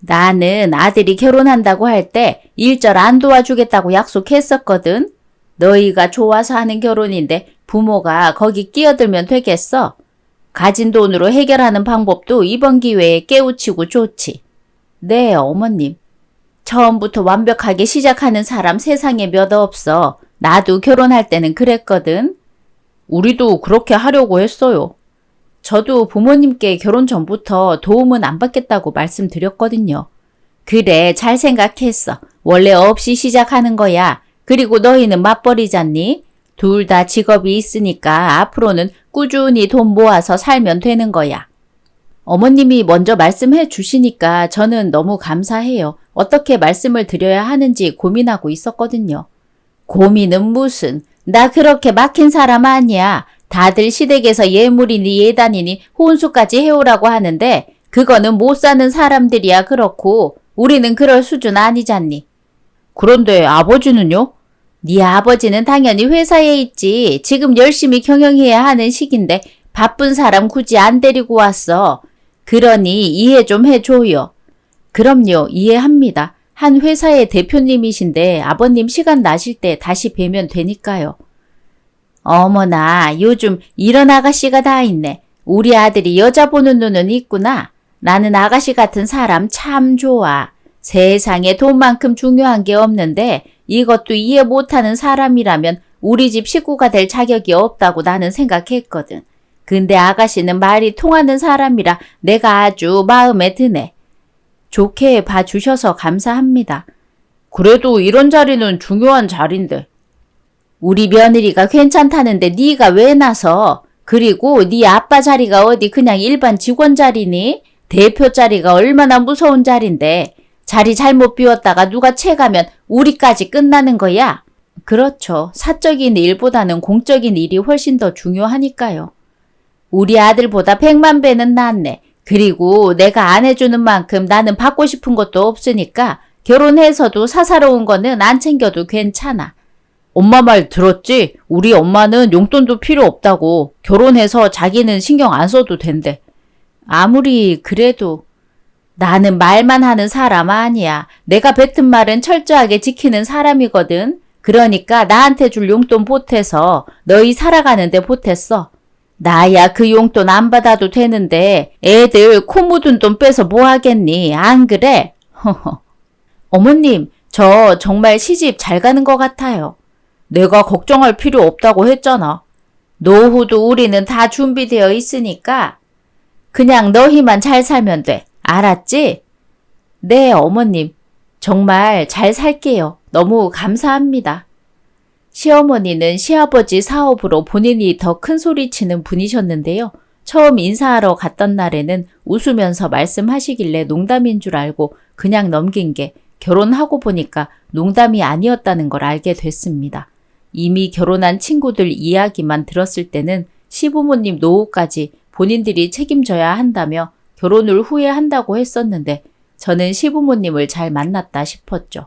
나는 아들이 결혼한다고 할 때 일절 안 도와주겠다고 약속했었거든. 너희가 좋아서 하는 결혼인데 부모가 거기 끼어들면 되겠어? 가진 돈으로 해결하는 방법도 이번 기회에 깨우치고 좋지. 네, 어머님. 처음부터 완벽하게 시작하는 사람 세상에 몇 없어. 나도 결혼할 때는 그랬거든. 우리도 그렇게 하려고 했어요. 저도 부모님께 결혼 전부터 도움은 안 받겠다고 말씀드렸거든요. 그래, 잘 생각했어. 원래 없이 시작하는 거야. 그리고 너희는 맞벌이잖니? 둘 다 직업이 있으니까 앞으로는 꾸준히 돈 모아서 살면 되는 거야. 어머님이 먼저 말씀해 주시니까 저는 너무 감사해요. 어떻게 말씀을 드려야 하는지 고민하고 있었거든요. 고민은 무슨? 나 그렇게 막힌 사람 아니야. 다들 시댁에서 예물이니 예단이니 혼수까지 해오라고 하는데 그거는 못 사는 사람들이야 그렇고 우리는 그럴 수준 아니잖니. 그런데 아버지는요? 네 아버지는 당연히 회사에 있지. 지금 열심히 경영해야 하는 시기인데 바쁜 사람 굳이 안 데리고 왔어. 그러니 이해 좀 해줘요. 그럼요, 이해합니다. 한 회사의 대표님이신데 아버님 시간 나실 때 다시 뵈면 되니까요. 어머나, 요즘 이런 아가씨가 다 있네. 우리 아들이 여자 보는 눈은 있구나. 나는 아가씨 같은 사람 참 좋아. 세상에 돈만큼 중요한 게 없는데 이것도 이해 못하는 사람이라면 우리 집 식구가 될 자격이 없다고 나는 생각했거든. 근데 아가씨는 말이 통하는 사람이라 내가 아주 마음에 드네. 좋게 봐주셔서 감사합니다. 그래도 이런 자리는 중요한 자리인데. 우리 며느리가 괜찮다는데 네가 왜 나서? 그리고 네 아빠 자리가 어디 그냥 일반 직원 자리니? 대표 자리가 얼마나 무서운 자리인데 자리 잘못 비웠다가 누가 채가면 우리까지 끝나는 거야? 그렇죠. 사적인 일보다는 공적인 일이 훨씬 더 중요하니까요. 우리 아들보다 100만 배는 낫네. 그리고 내가 안 해주는 만큼 나는 받고 싶은 것도 없으니까 결혼해서도 사사로운 거는 안 챙겨도 괜찮아. 엄마 말 들었지? 우리 엄마는 용돈도 필요 없다고. 결혼해서 자기는 신경 안 써도 된대. 아무리 그래도 나는 말만 하는 사람 아니야. 내가 뱉은 말은 철저하게 지키는 사람이거든. 그러니까 나한테 줄 용돈 보태서 너희 살아가는데 보탰어. 나야 그 용돈 안 받아도 되는데 애들 코 묻은 돈 빼서 뭐 하겠니? 안 그래? 허허. 어머님, 저 정말 시집 잘 가는 것 같아요. 내가 걱정할 필요 없다고 했잖아. 노후도 우리는 다 준비되어 있으니까 그냥 너희만 잘 살면 돼. 알았지? 네, 어머님. 정말 잘 살게요. 너무 감사합니다. 시어머니는 시아버지 사업으로 본인이 더 큰 소리 치는 분이셨는데요. 처음 인사하러 갔던 날에는 웃으면서 말씀하시길래 농담인 줄 알고 그냥 넘긴 게 결혼하고 보니까 농담이 아니었다는 걸 알게 됐습니다. 이미 결혼한 친구들 이야기만 들었을 때는 시부모님 노후까지 본인들이 책임져야 한다며 결혼을 후회한다고 했었는데 저는 시부모님을 잘 만났다 싶었죠.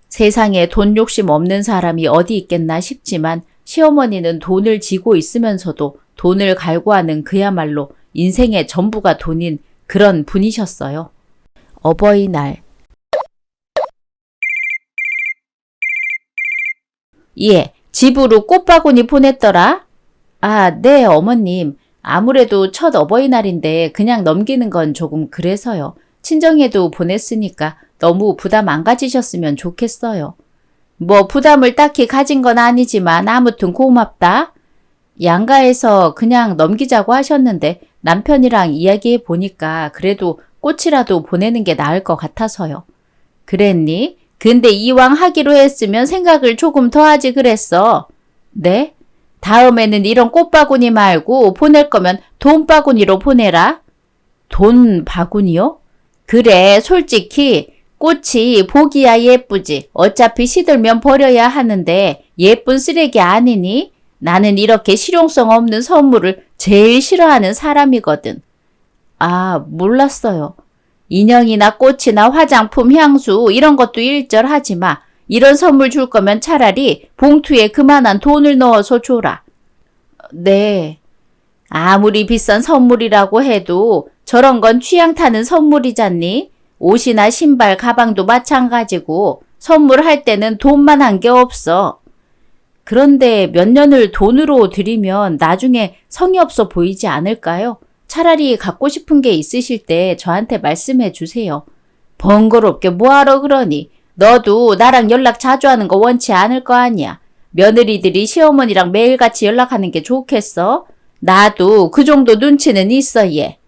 세상에 돈 욕심 없는 사람이 어디 있겠나 싶지만 시어머니는 돈을 쥐고 있으면서도 돈을 갈구하는 그야말로 인생의 전부가 돈인 그런 분이셨어요. 어버이날. 예, 집으로 꽃바구니 보냈더라? 아, 네, 어머님. 아무래도 첫 어버이날인데 그냥 넘기는 건 조금 그래서요. 친정에도 보냈으니까 너무 부담 안 가지셨으면 좋겠어요. 뭐 부담을 딱히 가진 건 아니지만 아무튼 고맙다. 양가에서 그냥 넘기자고 하셨는데 남편이랑 이야기해 보니까 그래도 꽃이라도 보내는 게 나을 것 같아서요. 그랬니? 근데 이왕 하기로 했으면 생각을 조금 더 하지 그랬어. 네? 다음에는 이런 꽃바구니 말고 보낼 거면 돈바구니로 보내라. 돈 바구니요? 그래, 솔직히 꽃이 보기야 예쁘지. 어차피 시들면 버려야 하는데 예쁜 쓰레기 아니니? 나는 이렇게 실용성 없는 선물을 제일 싫어하는 사람이거든. 아, 몰랐어요. 인형이나 꽃이나 화장품, 향수 이런 것도 일절하지 마. 이런 선물 줄 거면 차라리 봉투에 그만한 돈을 넣어서 줘라. 네. 아무리 비싼 선물이라고 해도 저런 건 취향 타는 선물이잖니? 옷이나 신발, 가방도 마찬가지고 선물할 때는 돈만 한 게 없어. 그런데 몇 년을 돈으로 들이면 나중에 성의 없어 보이지 않을까요? 차라리 갖고 싶은 게 있으실 때 저한테 말씀해 주세요. 번거롭게 뭐하러 그러니? 너도 나랑 연락 자주 하는 거 원치 않을 거 아니야. 며느리들이 시어머니랑 매일같이 연락하는 게 좋겠어? 나도 그 정도 눈치는 있어 얘.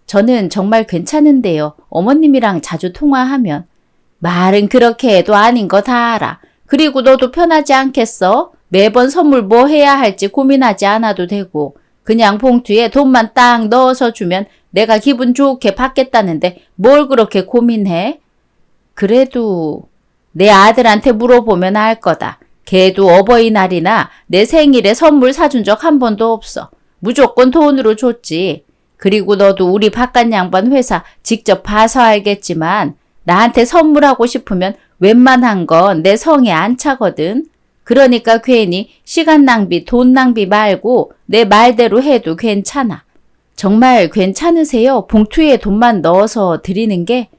저는 정말 괜찮은데요. 어머님이랑 자주 통화하면. 말은 그렇게 해도 아닌 거 다 알아. 그리고 너도 편하지 않겠어? 매번 선물 뭐 해야 할지 고민하지 않아도 되고 그냥 봉투에 돈만 딱 넣어서 주면 내가 기분 좋게 받겠다는데 뭘 그렇게 고민해? 그래도 내 아들한테 물어보면 알 거다. 걔도 어버이날이나 내 생일에 선물 사준 적 한 번도 없어. 무조건 돈으로 줬지. 그리고 너도 우리 바깥 양반 회사 직접 봐서 알겠지만 나한테 선물하고 싶으면 웬만한 건 내 성에 안 차거든. 그러니까 괜히 시간 낭비, 돈 낭비 말고 내 말대로 해도 괜찮아. 정말 괜찮으세요? 봉투에 돈만 넣어서 드리는 게?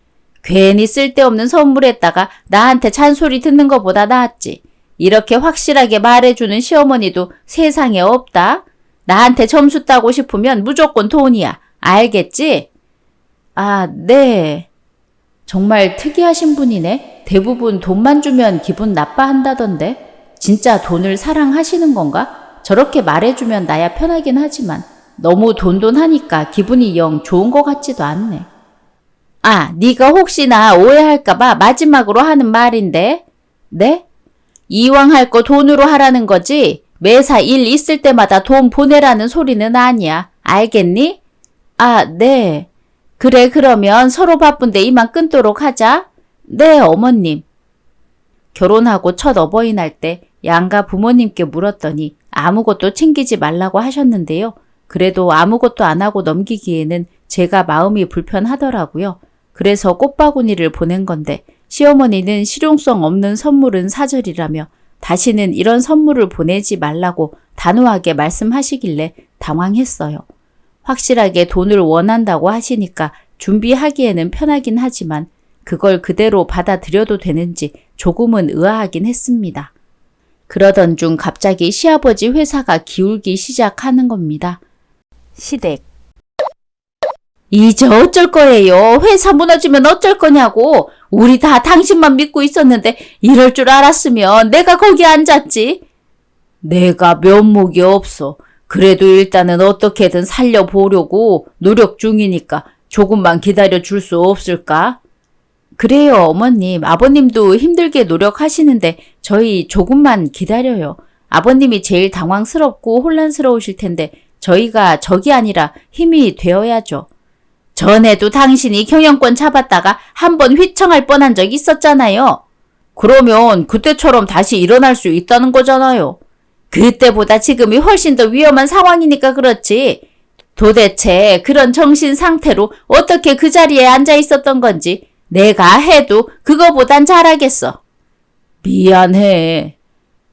괜히 쓸데없는 선물했다가 나한테 잔소리 듣는 것보다 낫지. 이렇게 확실하게 말해주는 시어머니도 세상에 없다. 나한테 점수 따고 싶으면 무조건 돈이야. 알겠지? 아, 네. 정말 특이하신 분이네. 대부분 돈만 주면 기분 나빠한다던데. 진짜 돈을 사랑하시는 건가? 저렇게 말해주면 나야 편하긴 하지만 너무 돈돈하니까 기분이 영 좋은 것 같지도 않네. 아, 네가 혹시나 오해할까봐 마지막으로 하는 말인데. 네? 이왕 할 거 돈으로 하라는 거지 매사 일 있을 때마다 돈 보내라는 소리는 아니야. 알겠니? 아, 네. 그래, 그러면 서로 바쁜데 이만 끊도록 하자. 네, 어머님. 결혼하고 첫 어버이날 때 양가 부모님께 물었더니 아무것도 챙기지 말라고 하셨는데요. 그래도 아무것도 안 하고 넘기기에는 제가 마음이 불편하더라고요. 그래서 꽃바구니를 보낸 건데 시어머니는 실용성 없는 선물은 사절이라며 다시는 이런 선물을 보내지 말라고 단호하게 말씀하시길래 당황했어요. 확실하게 돈을 원한다고 하시니까 준비하기에는 편하긴 하지만 그걸 그대로 받아들여도 되는지 조금은 의아하긴 했습니다. 그러던 중 갑자기 시아버지 회사가 기울기 시작하는 겁니다. 시댁. 이제 어쩔 거예요? 회사 무너지면 어쩔 거냐고. 우리 다 당신만 믿고 있었는데 이럴 줄 알았으면 내가 거기 앉았지. 내가 면목이 없어. 그래도 일단은 어떻게든 살려보려고 노력 중이니까 조금만 기다려 줄 수 없을까? 그래요, 어머님. 아버님도 힘들게 노력하시는데 저희 조금만 기다려요. 아버님이 제일 당황스럽고 혼란스러우실 텐데 저희가 적이 아니라 힘이 되어야죠. 전에도 당신이 경영권 잡았다가 한번 휘청할 뻔한 적 있었잖아요. 그러면 그때처럼 다시 일어날 수 있다는 거잖아요. 그때보다 지금이 훨씬 더 위험한 상황이니까 그렇지. 도대체 그런 정신 상태로 어떻게 그 자리에 앉아 있었던 건지 내가 해도 그거보단 잘하겠어. 미안해.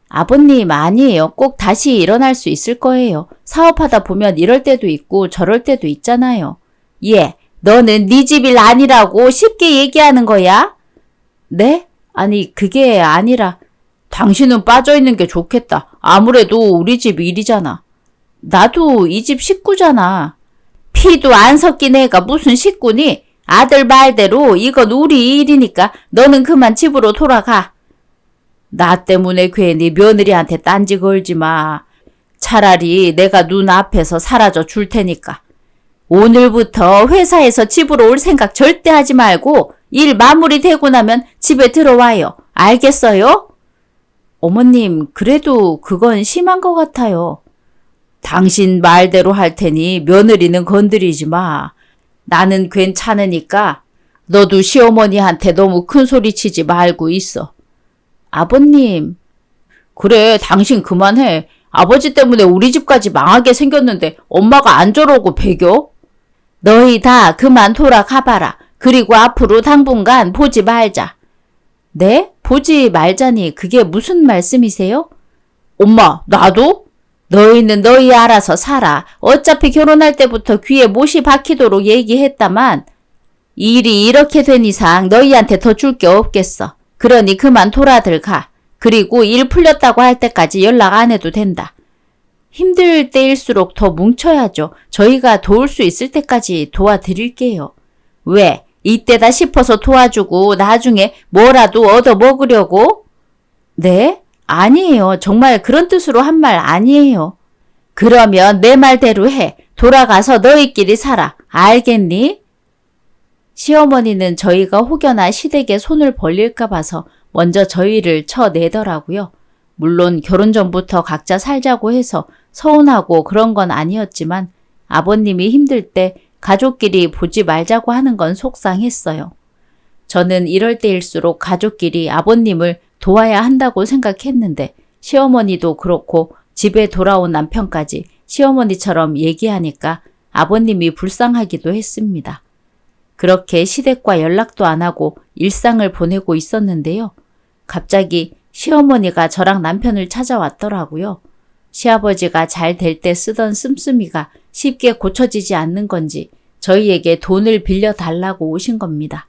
아버님 아니에요. 꼭 다시 일어날 수 있을 거예요. 사업하다 보면 이럴 때도 있고 저럴 때도 있잖아요. 예, 너는 네 집 일 아니라고 쉽게 얘기하는 거야? 네? 아니 그게 아니라 당신은 빠져있는 게 좋겠다. 아무래도 우리 집 일이잖아. 나도 이 집 식구잖아. 피도 안 섞인 애가 무슨 식구니? 아들 말대로 이건 우리 일이니까 너는 그만 집으로 돌아가. 나 때문에 괜히 며느리한테 딴지 걸지 마. 차라리 내가 눈앞에서 사라져 줄 테니까. 오늘부터 회사에서 집으로 올 생각 절대 하지 말고 일 마무리되고 나면 집에 들어와요. 알겠어요? 어머님, 그래도 그건 심한 것 같아요. 당신 말대로 할 테니 며느리는 건드리지 마. 나는 괜찮으니까 너도 시어머니한테 너무 큰 소리 치지 말고 있어. 아버님. 그래, 당신 그만해. 아버지 때문에 우리 집까지 망하게 생겼는데 엄마가 안 저러고 배겨? 너희 다 그만 돌아가봐라. 그리고 앞으로 당분간 보지 말자. 네? 보지 말자니 그게 무슨 말씀이세요? 엄마, 나도? 너희는 너희 알아서 살아. 어차피 결혼할 때부터 귀에 못이 박히도록 얘기했다만. 일이 이렇게 된 이상 너희한테 더 줄 게 없겠어. 그러니 그만 돌아들 가. 그리고 일 풀렸다고 할 때까지 연락 안 해도 된다. 힘들 때일수록 더 뭉쳐야죠. 저희가 도울 수 있을 때까지 도와드릴게요. 왜? 이때다 싶어서 도와주고 나중에 뭐라도 얻어 먹으려고? 네? 아니에요. 정말 그런 뜻으로 한 말 아니에요. 그러면 내 말대로 해. 돌아가서 너희끼리 살아. 알겠니? 시어머니는 저희가 혹여나 시댁에 손을 벌릴까 봐서 먼저 저희를 쳐내더라고요. 물론 결혼 전부터 각자 살자고 해서 서운하고 그런 건 아니었지만 아버님이 힘들 때 가족끼리 보지 말자고 하는 건 속상했어요. 저는 이럴 때일수록 가족끼리 아버님을 도와야 한다고 생각했는데 시어머니도 그렇고 집에 돌아온 남편까지 시어머니처럼 얘기하니까 아버님이 불쌍하기도 했습니다. 그렇게 시댁과 연락도 안 하고 일상을 보내고 있었는데요. 갑자기 시어머니가 저랑 남편을 찾아왔더라고요. 시아버지가 잘 될 때 쓰던 씀씀이가 쉽게 고쳐지지 않는 건지 저희에게 돈을 빌려달라고 오신 겁니다.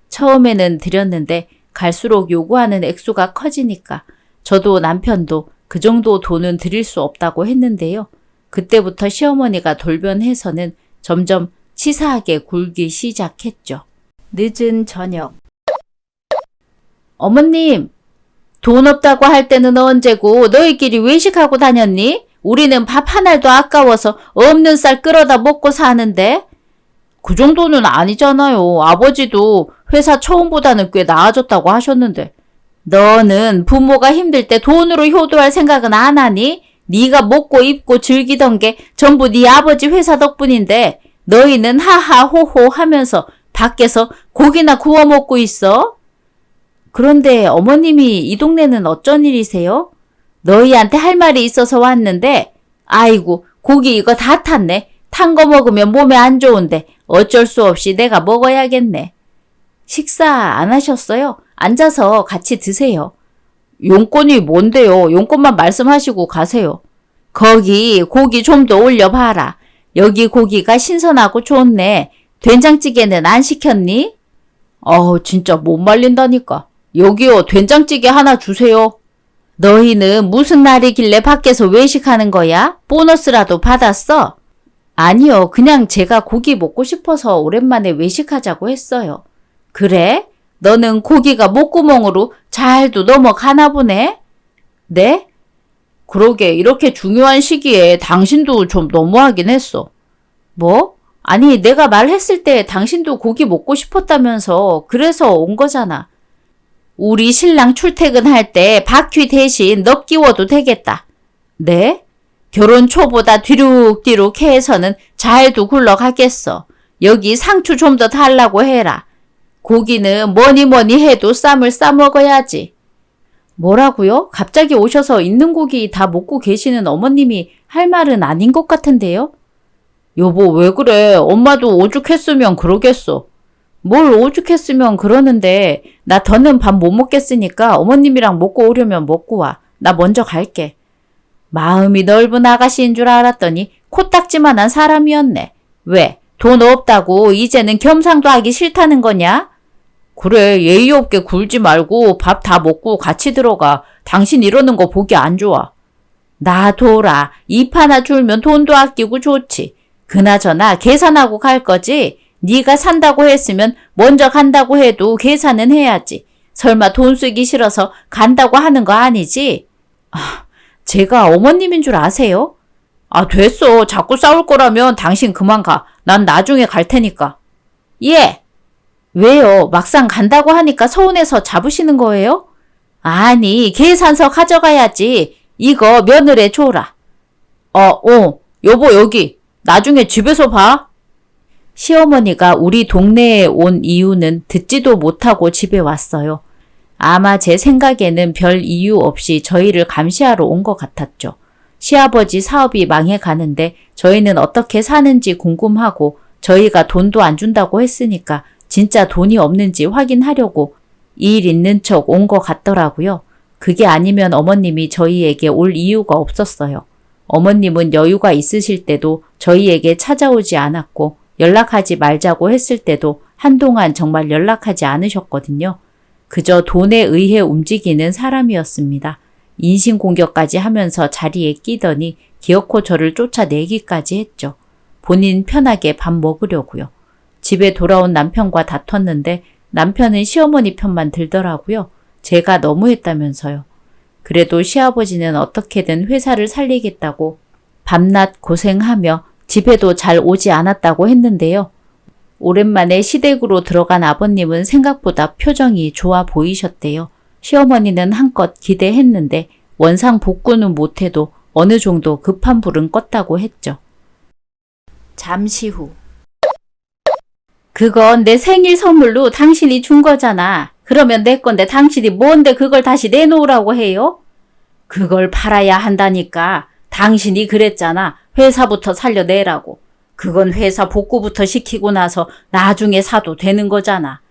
처음에는 드렸는데 갈수록 요구하는 액수가 커지니까 저도 남편도 그 정도 돈은 드릴 수 없다고 했는데요. 그때부터 시어머니가 돌변해서는 점점 치사하게 굴기 시작했죠. 늦은 저녁. 어머님, 돈 없다고 할 때는 언제고 너희끼리 외식하고 다녔니? 우리는 밥 한 알도 아까워서 없는 쌀 끌어다 먹고 사는데. 그 정도는 아니잖아요. 아버지도 회사 처음보다는 꽤 나아졌다고 하셨는데. 너는 부모가 힘들 때 돈으로 효도할 생각은 안 하니? 네가 먹고 입고 즐기던 게 전부 네 아버지 회사 덕분인데 너희는 하하호호 하면서 밖에서 고기나 구워 먹고 있어? 그런데 어머님이 이 동네는 어쩐 일이세요? 너희한테 할 말이 있어서 왔는데 아이고 고기 이거 다 탔네. 탄 거 먹으면 몸에 안 좋은데 어쩔 수 없이 내가 먹어야겠네. 식사 안 하셨어요? 앉아서 같이 드세요. 용건이 뭔데요? 용건만 말씀하시고 가세요. 거기 고기 좀 더 올려봐라. 여기 고기가 신선하고 좋네. 된장찌개는 안 시켰니? 진짜 못 말린다니까. 여기요, 된장찌개 하나 주세요. 너희는 무슨 날이길래 밖에서 외식하는 거야? 보너스라도 받았어? 아니요, 그냥 제가 고기 먹고 싶어서 오랜만에 외식하자고 했어요. 그래? 너는 고기가 목구멍으로 잘도 넘어가나 보네? 네? 그러게 이렇게 중요한 시기에 당신도 좀 너무하긴 했어. 뭐? 아니 내가 말했을 때 당신도 고기 먹고 싶었다면서 그래서 온 거잖아. 우리 신랑 출퇴근할 때 바퀴 대신 너 끼워도 되겠다. 네? 결혼 초보다 뒤룩뒤룩 해서는 잘도 굴러가겠어. 여기 상추 좀 더 달라고 해라. 고기는 뭐니 해도 쌈을 싸 먹어야지. 뭐라고요? 갑자기 오셔서 있는 고기 다 먹고 계시는 어머님이 할 말은 아닌 것 같은데요? 여보 왜 그래? 엄마도 오죽했으면 그러겠어. 뭘 오죽했으면 그러는데 나 더는 밥 못 먹겠으니까 어머님이랑 먹고 오려면 먹고 와. 나 먼저 갈게. 마음이 넓은 아가씨인 줄 알았더니 코딱지만한 사람이었네. 왜? 돈 없다고 이제는 겸상도 하기 싫다는 거냐? 그래 예의 없게 굴지 말고 밥 다 먹고 같이 들어가. 당신 이러는 거 보기 안 좋아. 놔둬라. 입 하나 줄면 돈도 아끼고 좋지. 그나저나 계산하고 갈 거지? 네가 산다고 했으면 먼저 간다고 해도 계산은 해야지. 설마 돈 쓰기 싫어서 간다고 하는 거 아니지? 제가 어머님인 줄 아세요? 됐어. 자꾸 싸울 거라면 당신 그만 가. 난 나중에 갈 테니까. 예. 왜요? 막상 간다고 하니까 서운해서 잡으시는 거예요? 아니, 계산서 가져가야지. 이거 며느리 줘라. 여보 여기. 나중에 집에서 봐. 시어머니가 우리 동네에 온 이유는 듣지도 못하고 집에 왔어요. 아마 제 생각에는 별 이유 없이 저희를 감시하러 온 것 같았죠. 시아버지 사업이 망해가는데 저희는 어떻게 사는지 궁금하고 저희가 돈도 안 준다고 했으니까 진짜 돈이 없는지 확인하려고 일 있는 척 온 것 같더라고요. 그게 아니면 어머님이 저희에게 올 이유가 없었어요. 어머님은 여유가 있으실 때도 저희에게 찾아오지 않았고 연락하지 말자고 했을 때도 한동안 정말 연락하지 않으셨거든요. 그저 돈에 의해 움직이는 사람이었습니다. 인신공격까지 하면서 자리에 끼더니 기어코 저를 쫓아내기까지 했죠. 본인 편하게 밥 먹으려고요. 집에 돌아온 남편과 다퉜는데 남편은 시어머니 편만 들더라고요. 제가 너무했다면서요. 그래도 시아버지는 어떻게든 회사를 살리겠다고 밤낮 고생하며 집에도 잘 오지 않았다고 했는데요. 오랜만에 시댁으로 들어간 아버님은 생각보다 표정이 좋아 보이셨대요. 시어머니는 한껏 기대했는데 원상 복구는 못해도 어느 정도 급한 불은 껐다고 했죠. 잠시 후. 그건 내 생일 선물로 당신이 준 거잖아. 그러면 내 건데 당신이 뭔데 그걸 다시 내놓으라고 해요? 그걸 팔아야 한다니까. 당신이 그랬잖아. 회사부터 살려내라고. 그건 회사 복구부터 시키고 나서 나중에 사도 되는 거잖아.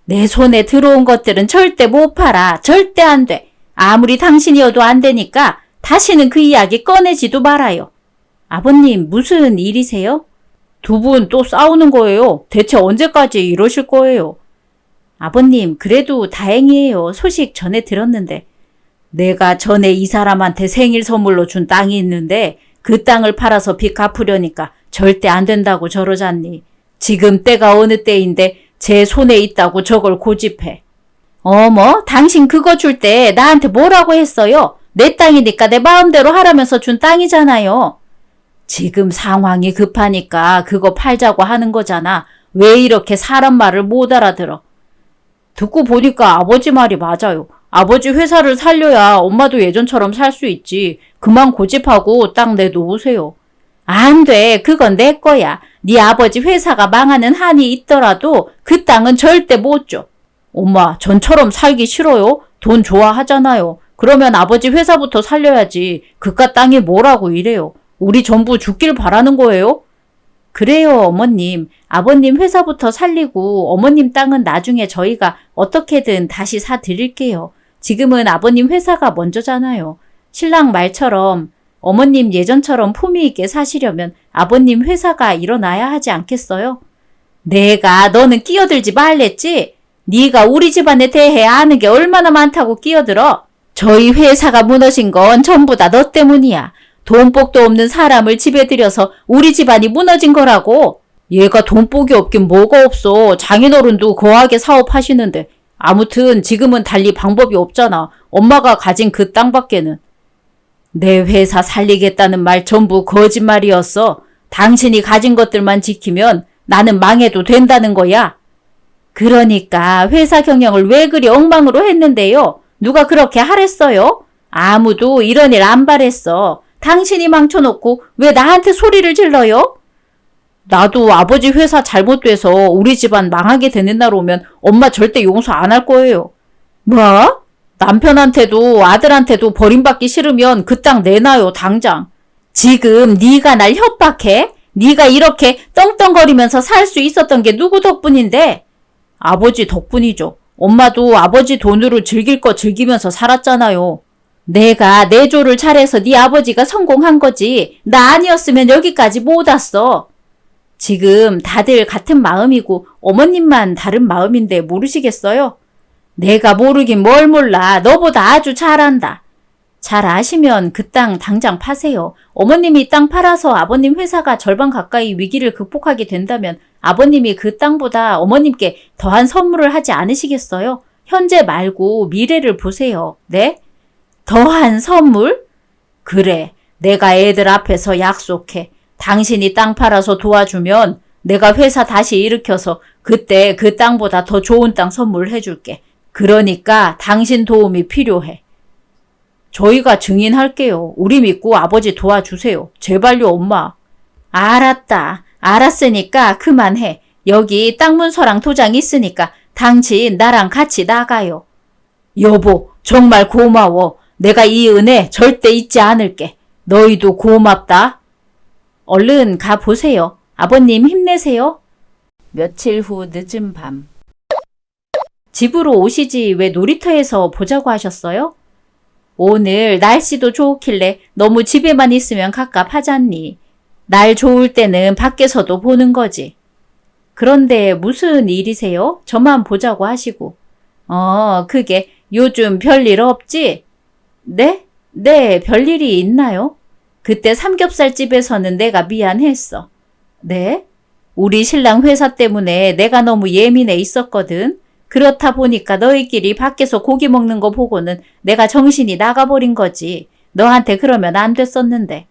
내 손에 들어온 것들은 절대 못 팔아. 절대 안 돼. 아무리 당신이어도 안 되니까 다시는 그 이야기 꺼내지도 말아요. 아버님, 무슨 일이세요? 두 분 또 싸우는 거예요. 대체 언제까지 이러실 거예요? 아버님, 그래도 다행이에요. 소식 전에 들었는데. 내가 전에 이 사람한테 생일 선물로 준 땅이 있는데 그 땅을 팔아서 빚 갚으려니까 절대 안 된다고 저러잖니. 지금 때가 어느 때인데 제 손에 있다고 저걸 고집해. 어머, 당신 그거 줄 때 나한테 뭐라고 했어요? 내 땅이니까 내 마음대로 하라면서 준 땅이잖아요. 지금 상황이 급하니까 그거 팔자고 하는 거잖아. 왜 이렇게 사람 말을 못 알아들어? 듣고 보니까 아버지 말이 맞아요. 아버지 회사를 살려야 엄마도 예전처럼 살 수 있지. 그만 고집하고 땅 내놓으세요. 안 돼. 그건 내 거야. 네 아버지 회사가 망하는 한이 있더라도 그 땅은 절대 못 줘. 엄마, 전처럼 살기 싫어요? 돈 좋아하잖아요. 그러면 아버지 회사부터 살려야지. 그깟 땅이 뭐라고 이래요. 우리 전부 죽길 바라는 거예요? 그래요, 어머님. 아버님 회사부터 살리고 어머님 땅은 나중에 저희가 어떻게든 다시 사드릴게요. 지금은 아버님 회사가 먼저잖아요. 신랑 말처럼 어머님 예전처럼 품위 있게 사시려면 아버님 회사가 일어나야 하지 않겠어요? 내가 너는 끼어들지 말랬지? 네가 우리 집안에 대해 아는 게 얼마나 많다고 끼어들어? 저희 회사가 무너진 건 전부 다 너 때문이야. 돈복도 없는 사람을 집에 들여서 우리 집안이 무너진 거라고. 얘가 돈복이 없긴 뭐가 없어. 장인어른도 거하게 사업하시는데. 아무튼 지금은 달리 방법이 없잖아. 엄마가 가진 그 땅밖에는. 내 회사 살리겠다는 말 전부 거짓말이었어. 당신이 가진 것들만 지키면 나는 망해도 된다는 거야. 그러니까 회사 경영을 왜 그리 엉망으로 했는데요? 누가 그렇게 하랬어요? 아무도 이런 일 안 바랬어. 당신이 망쳐놓고 왜 나한테 소리를 질러요? 나도 아버지 회사 잘못돼서 우리 집안 망하게 되는 날 오면 엄마 절대 용서 안 할 거예요. 뭐? 남편한테도 아들한테도 버림받기 싫으면 그 땅 내놔요, 당장. 지금 네가 날 협박해? 네가 이렇게 떵떵거리면서 살 수 있었던 게 누구 덕분인데? 아버지 덕분이죠. 엄마도 아버지 돈으로 즐길 거 즐기면서 살았잖아요. 내가 내조를 잘해서 네 아버지가 성공한 거지. 나 아니었으면 여기까지 못 왔어. 지금 다들 같은 마음이고 어머님만 다른 마음인데 모르시겠어요? 내가 모르긴 뭘 몰라. 너보다 아주 잘 안다. 잘 아시면 그 땅 당장 파세요. 어머님이 땅 팔아서 아버님 회사가 절반 가까이 위기를 극복하게 된다면 아버님이 그 땅보다 어머님께 더한 선물을 하지 않으시겠어요? 현재 말고 미래를 보세요. 네? 더한 선물? 그래, 내가 애들 앞에서 약속해. 당신이 땅 팔아서 도와주면 내가 회사 다시 일으켜서 그때 그 땅보다 더 좋은 땅 선물해줄게. 그러니까 당신 도움이 필요해. 저희가 증인할게요. 우리 믿고 아버지 도와주세요. 제발요, 엄마. 알았다. 알았으니까 그만해. 여기 땅 문서랑 도장 있으니까 당신 나랑 같이 나가요. 여보, 정말 고마워. 내가 이 은혜 절대 잊지 않을게. 너희도 고맙다. 얼른 가보세요. 아버님 힘내세요. 며칠 후 늦은 밤. 집으로 오시지 왜 놀이터에서 보자고 하셨어요? 오늘 날씨도 좋길래 너무 집에만 있으면 갑갑하잖니. 날 좋을 때는 밖에서도 보는 거지. 그런데 무슨 일이세요? 저만 보자고 하시고. 그게 요즘 별일 없지? 네? 네, 별일이 있나요? 그때 삼겹살집에서는 내가 미안했어. 네? 우리 신랑 회사 때문에 내가 너무 예민해 있었거든. 그렇다 보니까 너희끼리 밖에서 고기 먹는 거 보고는 내가 정신이 나가버린 거지. 너한테 그러면 안 됐었는데.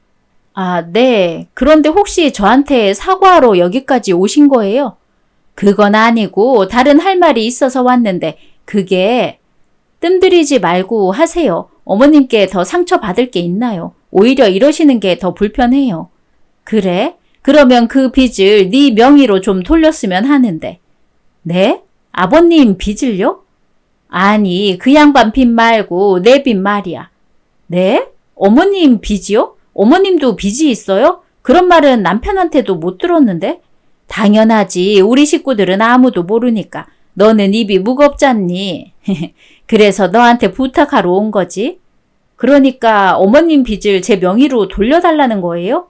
아, 네. 그런데 혹시 저한테 사과하러 여기까지 오신 거예요? 그건 아니고 다른 할 말이 있어서 왔는데 그게 뜸들이지 말고 하세요. 어머님께 더 상처받을 게 있나요? 오히려 이러시는 게 더 불편해요. 그래? 그러면 그 빚을 네 명의로 좀 돌렸으면 하는데. 네? 아버님 빚을요? 아니, 그 양반 빚 말고 내 빚 말이야. 네? 어머님 빚이요? 어머님도 빚이 있어요? 그런 말은 남편한테도 못 들었는데? 당연하지. 우리 식구들은 아무도 모르니까. 너는 입이 무겁잖니. 그래서 너한테 부탁하러 온 거지. 그러니까 어머님 빚을 제 명의로 돌려달라는 거예요?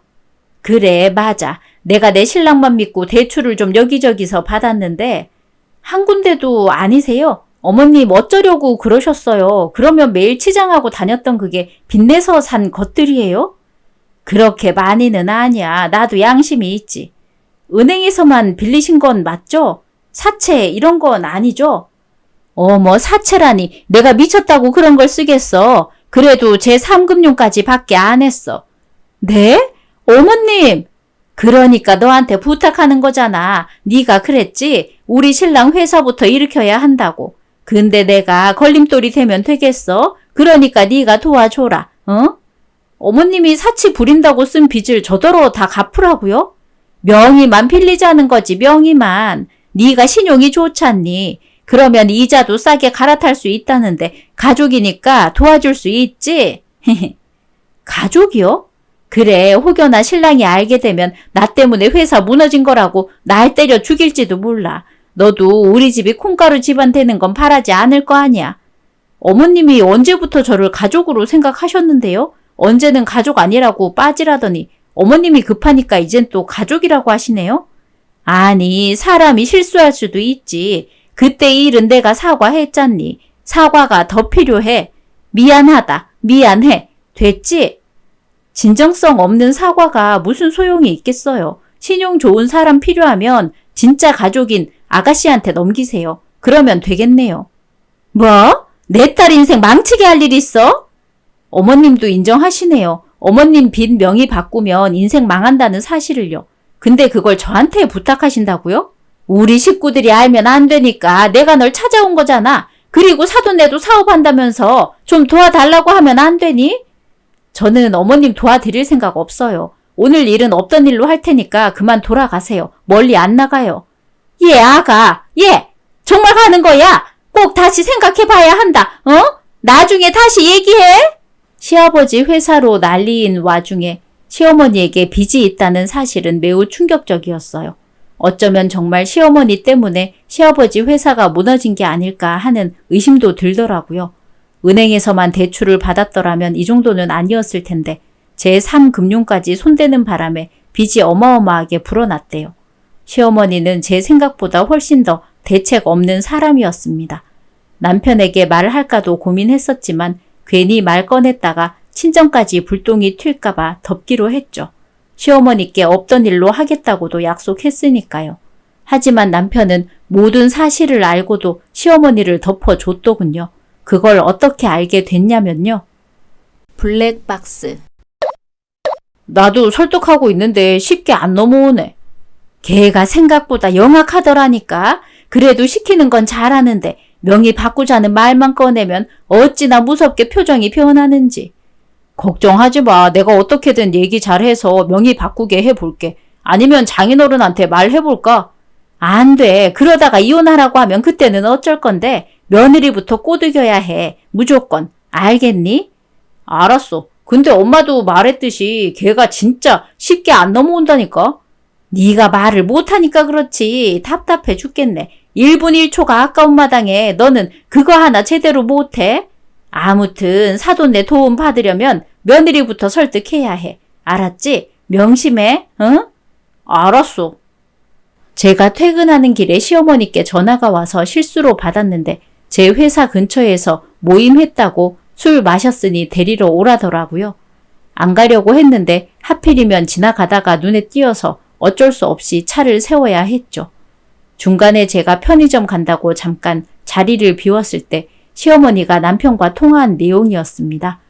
그래, 맞아. 내가 내 신랑만 믿고 대출을 좀 여기저기서 받았는데 한 군데도 아니세요? 어머님 어쩌려고 그러셨어요? 그러면 매일 치장하고 다녔던 그게 빚내서 산 것들이에요? 그렇게 많이는 아니야. 나도 양심이 있지. 은행에서만 빌리신 건 맞죠? 사채 이런 건 아니죠? 어머, 사채라니. 내가 미쳤다고 그런 걸 쓰겠어. 그래도 제3금융까지 밖에 안 했어. 네? 어머님! 그러니까 너한테 부탁하는 거잖아. 네가 그랬지? 우리 신랑 회사부터 일으켜야 한다고. 근데 내가 걸림돌이 되면 되겠어? 그러니까 네가 도와줘라. 어머님이 사치 부린다고 쓴 빚을 저더러 다 갚으라고요? 명의만 빌리자는 거지, 명의만. 네가 신용이 좋잖니. 그러면 이자도 싸게 갈아탈 수 있다는데 가족이니까 도와줄 수 있지? 가족이요? 그래, 혹여나 신랑이 알게 되면 나 때문에 회사 무너진 거라고 날 때려 죽일지도 몰라. 너도 우리 집이 콩가루 집안 되는 건 바라지 않을 거 아니야. 어머님이 언제부터 저를 가족으로 생각하셨는데요? 언제는 가족 아니라고 빠지라더니 어머님이 급하니까 이젠 또 가족이라고 하시네요? 아니, 사람이 실수할 수도 있지. 그때 일은 내가 사과했잖니. 사과가 더 필요해. 미안하다. 미안해. 됐지? 진정성 없는 사과가 무슨 소용이 있겠어요. 신용 좋은 사람 필요하면 진짜 가족인 아가씨한테 넘기세요. 그러면 되겠네요. 뭐? 내 딸 인생 망치게 할 일 있어? 어머님도 인정하시네요. 어머님 빚 명의 바꾸면 인생 망한다는 사실을요. 근데 그걸 저한테 부탁하신다고요? 우리 식구들이 알면 안 되니까 내가 널 찾아온 거잖아. 그리고 사돈네도 사업한다면서 좀 도와달라고 하면 안 되니? 저는 어머님 도와드릴 생각 없어요. 오늘 일은 없던 일로 할 테니까 그만 돌아가세요. 멀리 안 나가요. 예, 아가. 예. 정말 가는 거야. 꼭 다시 생각해봐야 한다. 나중에 다시 얘기해. 시아버지 회사로 난리인 와중에 시어머니에게 빚이 있다는 사실은 매우 충격적이었어요. 어쩌면 정말 시어머니 때문에 시아버지 회사가 무너진 게 아닐까 하는 의심도 들더라고요. 은행에서만 대출을 받았더라면 이 정도는 아니었을 텐데 제3금융까지 손대는 바람에 빚이 어마어마하게 불어났대요. 시어머니는 제 생각보다 훨씬 더 대책 없는 사람이었습니다. 남편에게 말을 할까도 고민했었지만 괜히 말 꺼냈다가 친정까지 불똥이 튈까봐 덮기로 했죠. 시어머니께 없던 일로 하겠다고도 약속했으니까요. 하지만 남편은 모든 사실을 알고도 시어머니를 덮어줬더군요. 그걸 어떻게 알게 됐냐면요. 블랙박스. 나도 설득하고 있는데 쉽게 안 넘어오네. 걔가 생각보다 영악하더라니까. 그래도 시키는 건 잘하는데 명의 바꾸자는 말만 꺼내면 어찌나 무섭게 표정이 변하는지. 걱정하지 마. 내가 어떻게든 얘기 잘해서 명의 바꾸게 해볼게. 아니면 장인어른한테 말해볼까? 안 돼. 그러다가 이혼하라고 하면 그때는 어쩔 건데 며느리부터 꼬드겨야 해. 무조건. 알겠니? 알았어. 근데 엄마도 말했듯이 걔가 진짜 쉽게 안 넘어온다니까. 네가 말을 못하니까 그렇지. 답답해 죽겠네. 1분 1초가 아까운 마당에 너는 그거 하나 제대로 못해? 아무튼 사돈네 도움 받으려면 며느리부터 설득해야 해. 알았지? 명심해. 응? 알았어. 제가 퇴근하는 길에 시어머니께 전화가 와서 실수로 받았는데 제 회사 근처에서 모임했다고 술 마셨으니 데리러 오라더라고요. 안 가려고 했는데 하필이면 지나가다가 눈에 띄어서 어쩔 수 없이 차를 세워야 했죠. 중간에 제가 편의점 간다고 잠깐 자리를 비웠을 때 시어머니가 남편과 통화한 내용이었습니다.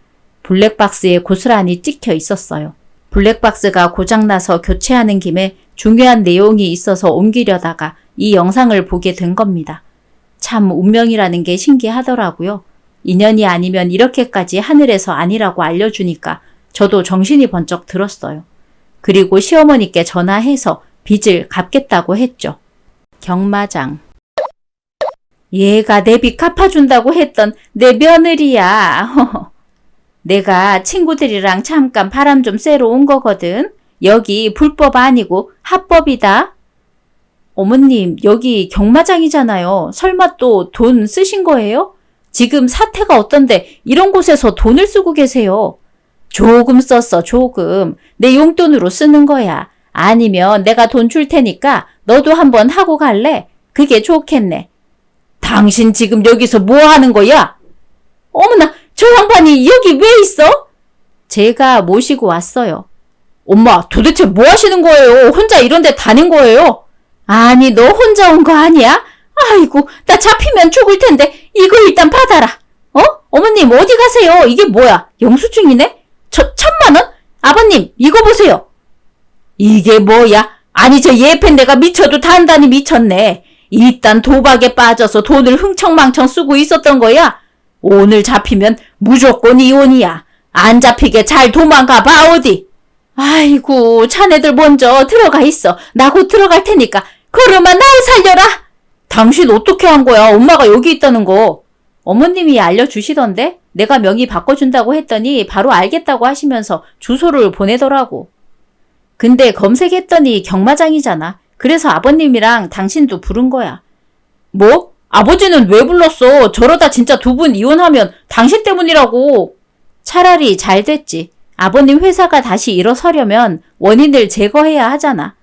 블랙박스에 고스란히 찍혀 있었어요. 블랙박스가 고장나서 교체하는 김에 중요한 내용이 있어서 옮기려다가 이 영상을 보게 된 겁니다. 참 운명이라는 게 신기하더라고요. 인연이 아니면 이렇게까지 하늘에서 아니라고 알려주니까 저도 정신이 번쩍 들었어요. 그리고 시어머니께 전화해서 빚을 갚겠다고 했죠. 경마장. 얘가 내 빚 갚아준다고 했던 내 며느리야. 내가 친구들이랑 잠깐 바람 좀 쐬러 온 거거든. 여기 불법 아니고 합법이다. 어머님, 여기 경마장이잖아요. 설마 또 돈 쓰신 거예요? 지금 사태가 어떤데 이런 곳에서 돈을 쓰고 계세요. 조금 썼어, 조금. 내 용돈으로 쓰는 거야. 아니면 내가 돈 줄 테니까 너도 한번 하고 갈래? 그게 좋겠네. 당신 지금 여기서 뭐 하는 거야? 어머나, 저 양반이 여기 왜 있어? 제가 모시고 왔어요. 엄마, 도대체 뭐 하시는 거예요? 혼자 이런 데 다닌 거예요? 아니, 너 혼자 온 거 아니야? 아이고, 나 잡히면 죽을 텐데 이거 일단 받아라. 어머님 어디 가세요? 이게 뭐야? 영수증이네? 저 1,000,000원? 아버님, 이거 보세요. 이게 뭐야? 아니, 저 예펜내가 미쳐도 단단히 미쳤네. 일단 도박에 빠져서 돈을 흥청망청 쓰고 있었던 거야. 오늘 잡히면 무조건 이혼이야. 안 잡히게 잘 도망가 봐, 어디. 아이고, 자네들 먼저 들어가 있어. 나 곧 들어갈 테니까. 그러면 날 살려라. 당신 어떻게 한 거야? 엄마가 여기 있다는 거. 어머님이 알려주시던데 내가 명의 바꿔준다고 했더니 바로 알겠다고 하시면서 주소를 보내더라고. 근데 검색했더니 경마장이잖아. 그래서 아버님이랑 당신도 부른 거야. 뭐? 아버지는 왜 불렀어? 저러다 진짜 두 분 이혼하면 당신 때문이라고. 차라리 잘 됐지. 아버님 회사가 다시 일어서려면 원인을 제거해야 하잖아.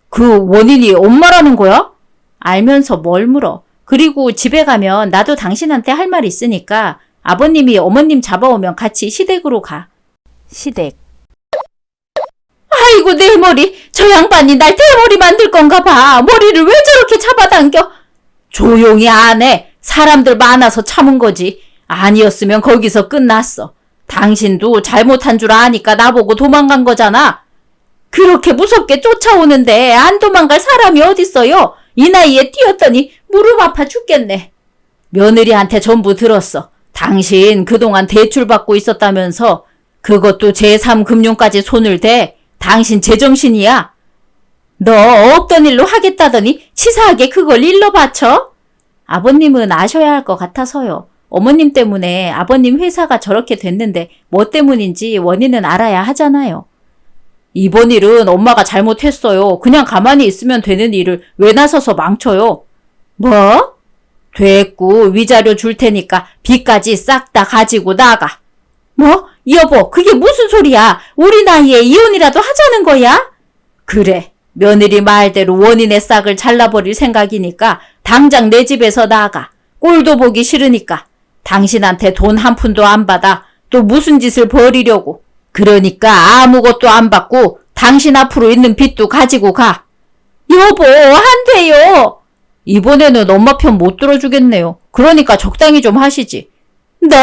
그 원인이 엄마라는 거야? 알면서 뭘 물어. 그리고 집에 가면 나도 당신한테 할 말 있으니까 아버님이 어머님 잡아오면 같이 시댁으로 가. 시댁. 아이고, 내 머리. 저 양반이 날 대머리 만들 건가 봐. 머리를 왜 저렇게 잡아당겨? 조용히 안 해. 사람들 많아서 참은 거지. 아니었으면 거기서 끝났어. 당신도 잘못한 줄 아니까 나보고 도망간 거잖아. 그렇게 무섭게 쫓아오는데 안 도망갈 사람이 어딨어요? 이 나이에 뛰었더니 무릎 아파 죽겠네. 며느리한테 전부 들었어. 당신 그동안 대출 받고 있었다면서 그것도 제3금융까지 손을 대. 당신 제정신이야? 너 없던 일로 하겠다더니 치사하게 그걸 일러 바쳐? 아버님은 아셔야 할 것 같아서요. 어머님 때문에 아버님 회사가 저렇게 됐는데 뭐 때문인지 원인은 알아야 하잖아요. 이번 일은 엄마가 잘못했어요. 그냥 가만히 있으면 되는 일을 왜 나서서 망쳐요? 뭐? 됐고 위자료 줄 테니까 빚까지 싹 다 가지고 나가. 뭐? 여보, 그게 무슨 소리야? 우리 나이에 이혼이라도 하자는 거야? 그래, 며느리 말대로 원인의 싹을 잘라버릴 생각이니까 당장 내 집에서 나가. 꼴도 보기 싫으니까. 당신한테 돈 한 푼도 안 받아. 또 무슨 짓을 벌이려고. 그러니까 아무것도 안 받고 당신 앞으로 있는 빚도 가지고 가. 여보, 안 돼요. 이번에는 엄마 편 못 들어주겠네요. 그러니까 적당히 좀 하시지. 너?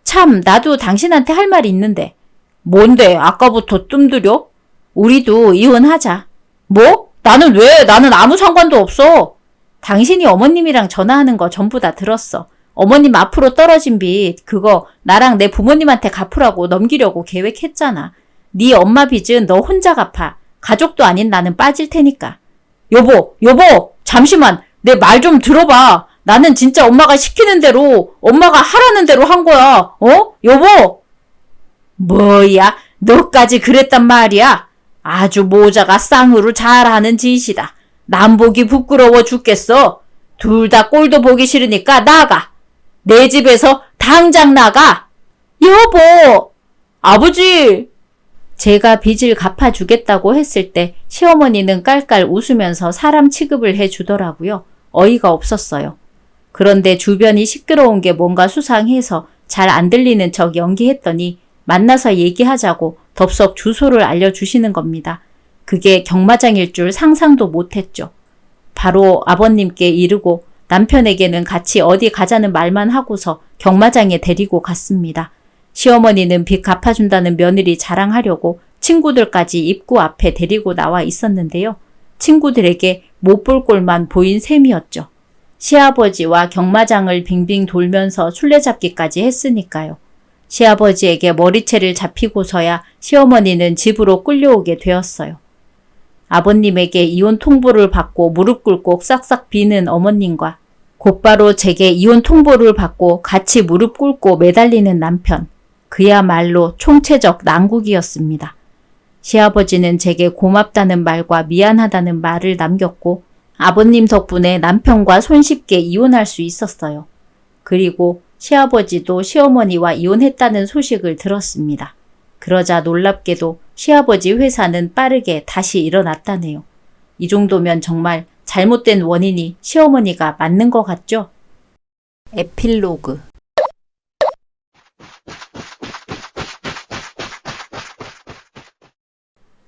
참, 나도 당신한테 할 말이 있는데. 뭔데? 아까부터 뜸들여? 우리도 이혼하자. 뭐? 나는 왜? 나는 아무 상관도 없어. 당신이 어머님이랑 전화하는 거 전부 다 들었어. 어머님 앞으로 떨어진 빚 그거 나랑 내 부모님한테 갚으라고 넘기려고 계획했잖아. 네 엄마 빚은 너 혼자 갚아. 가족도 아닌 나는 빠질 테니까. 여보, 잠시만. 내 말 좀 들어봐. 나는 진짜 엄마가 시키는 대로, 엄마가 하라는 대로 한 거야. 여보? 뭐야, 너까지 그랬단 말이야? 아주 모자가 쌍으로 잘하는 짓이다. 남 보기 부끄러워 죽겠어. 둘 다 꼴도 보기 싫으니까 나가. 내 집에서 당장 나가. 여보! 아버지! 제가 빚을 갚아주겠다고 했을 때 시어머니는 깔깔 웃으면서 사람 취급을 해주더라고요. 어이가 없었어요. 그런데 주변이 시끄러운 게 뭔가 수상해서 잘 안 들리는 척 연기했더니 만나서 얘기하자고 덥석 주소를 알려주시는 겁니다. 그게 경마장일 줄 상상도 못했죠. 바로 아버님께 이르고 남편에게는 같이 어디 가자는 말만 하고서 경마장에 데리고 갔습니다. 시어머니는 빚 갚아준다는 며느리 자랑하려고 친구들까지 입구 앞에 데리고 나와 있었는데요. 친구들에게 못 볼 꼴만 보인 셈이었죠. 시아버지와 경마장을 빙빙 돌면서 술래잡기까지 했으니까요. 시아버지에게 머리채를 잡히고서야 시어머니는 집으로 끌려오게 되었어요. 아버님에게 이혼 통보를 받고 무릎 꿇고 싹싹 비는 어머님과 곧바로 제게 이혼 통보를 받고 같이 무릎 꿇고 매달리는 남편. 그야말로 총체적 난국이었습니다. 시아버지는 제게 고맙다는 말과 미안하다는 말을 남겼고 아버님 덕분에 남편과 손쉽게 이혼할 수 있었어요. 그리고 시아버지도 시어머니와 이혼했다는 소식을 들었습니다. 그러자 놀랍게도 시아버지 회사는 빠르게 다시 일어났다네요. 이 정도면 정말 잘못된 원인이 시어머니가 맞는 것 같죠? 에필로그.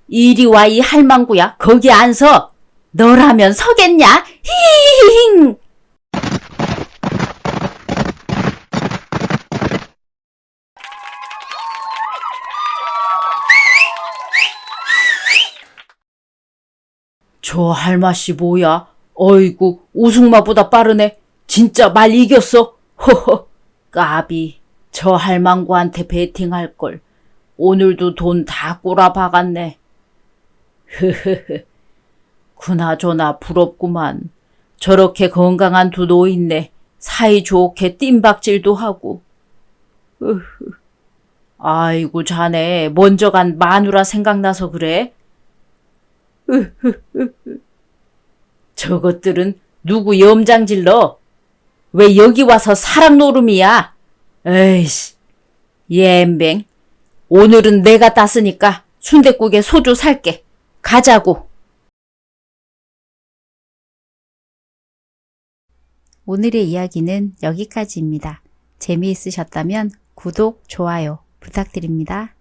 이리 와 이 할망구야. 거기 안 서. 너라면 서겠냐? 히히히힝. 저 할맛이 뭐야? 어이구 우승마보다 빠르네. 진짜 말 이겼어. 허허. 까비. 저 할망구한테 베팅할걸. 오늘도 돈 다 꼬라박았네. 흐흐흐. 그나저나 부럽구만. 저렇게 건강한 두 노인네 사이좋게 뜀박질도 하고. 으흐. 아이고 자네 먼저 간 마누라 생각나서 그래? 으흐흐흐. 저것들은 누구 염장질러? 왜 여기 와서 사람 노름이야? 에이씨. 옌뱅. 오늘은 내가 땄으니까 순댓국에 소주 살게. 가자고. 오늘의 이야기는 여기까지입니다. 재미있으셨다면 구독, 좋아요 부탁드립니다.